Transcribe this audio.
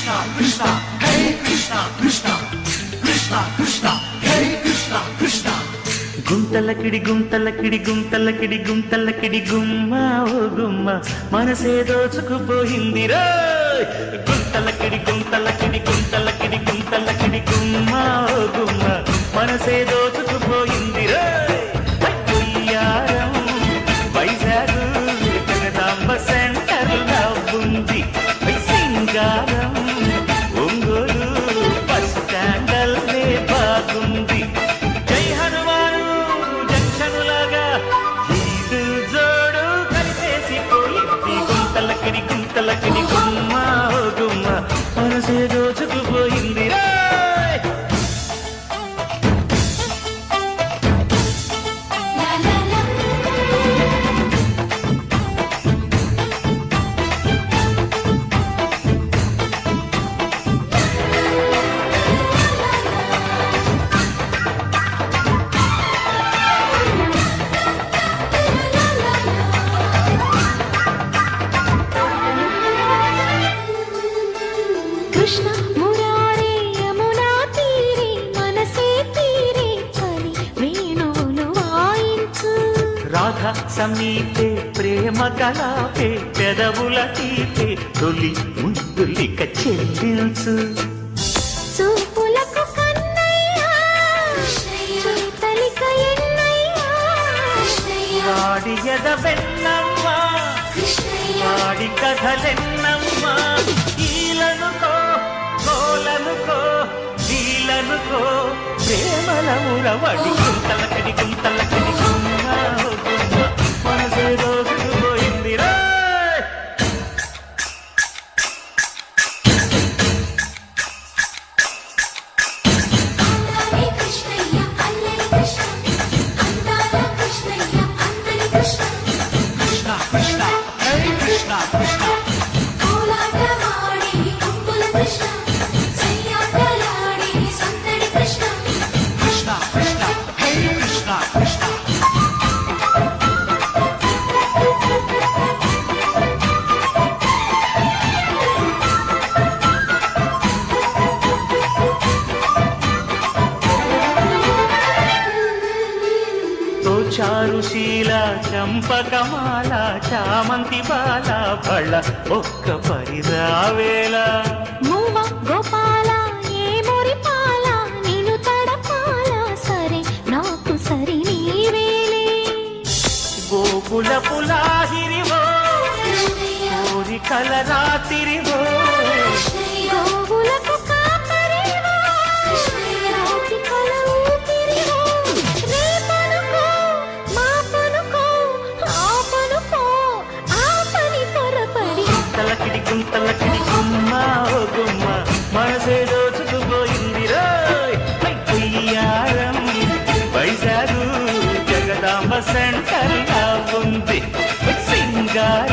Krishna, Krishna, Hey Krishna, Krishna, Krishna, Krishna, Hey Krishna, Krishna. గుంతలకిడి గుంతలకిడి గుంతలకిడి గుంతలకిడి గుమ్మ ఓ గుమ్మ మనసే దోచుకుపోయిందిరా. గుంతలకిడి గుంతలకిడి గుంతలకిడి గుంతలకిడి గుమ్మ ఓ గుమ్మ మనసే దోచుకుపోయిందిరా. అయ్యారం వైజాగ్ జగదాంబ సెంటర్ ఉంది. సింగారం ఒంగోలు బస్ స్టాండల్లే బాగుంది. జై హనుమాను జంక్షనులాగా ఈదు జోడు కలిసేసిపోయింది. గుంతలకిడి గుంతలకిడి గుమ్మ ఓ గుమ్మ మనసే దోచుకుపోయింది రా. కృష్ణ మురారే యమునా తీరే మనసే తీరే చలి వేణువులు వాయించు. రాధ సమీపే ప్రేమ కలాపే పెదవుల తీపే తొలి ముద్దులిక చెల్లించు. చూపులకు కన్నయ్య చేతలిక ఎన్నయ్య వాడి ఎదవెన్నమ్మ వాడి కథలెన్నమ్మ. ఈలనుకో గోలనుకో వీలనుకో ప్రేమల మురవడి. గుంతలకడి గుంతలకడి గుమ్మ ఓ గుమ్మ మనసే దోచుకుపోయిందిరా. అల్లరి కృష్ణయ్య అల్లరి కృష్ణ అందాల కృష్ణయ్య అందరి Krishna. Krishna, Krishna, Hey Krishna, Krishna. కోలాటమాడి అంబుల Krishna సయ్యాటలాడి సందడి Krishna. Krishna, Krishna, Hey Krishna, Krishna. Charusheela చంపకమాల చామంతి బాల పళ్ళ ఒక్క పరిరావేళ. మూవ గోపాల ఏ మురిపాల నిన్ను తడపాల సరే నాకు సరి నీవేలే. గోకుల పులాహిరివో కోరికల రాతిరివో. గోవులకు కాపరివో రాతికల ఊపిరివో. రేపనుకో మాపనుకో ఆపనుకో ఆపని పొరపడి. గుంతలకిడి గుంతలకిడి గుమ్మ ఓ గుమ్మ మనసే దోచుకుపోయిందిరా. అయ్యారం వైజాగ్ జగదాంబ సెంటర్ ఉంది. సింగారం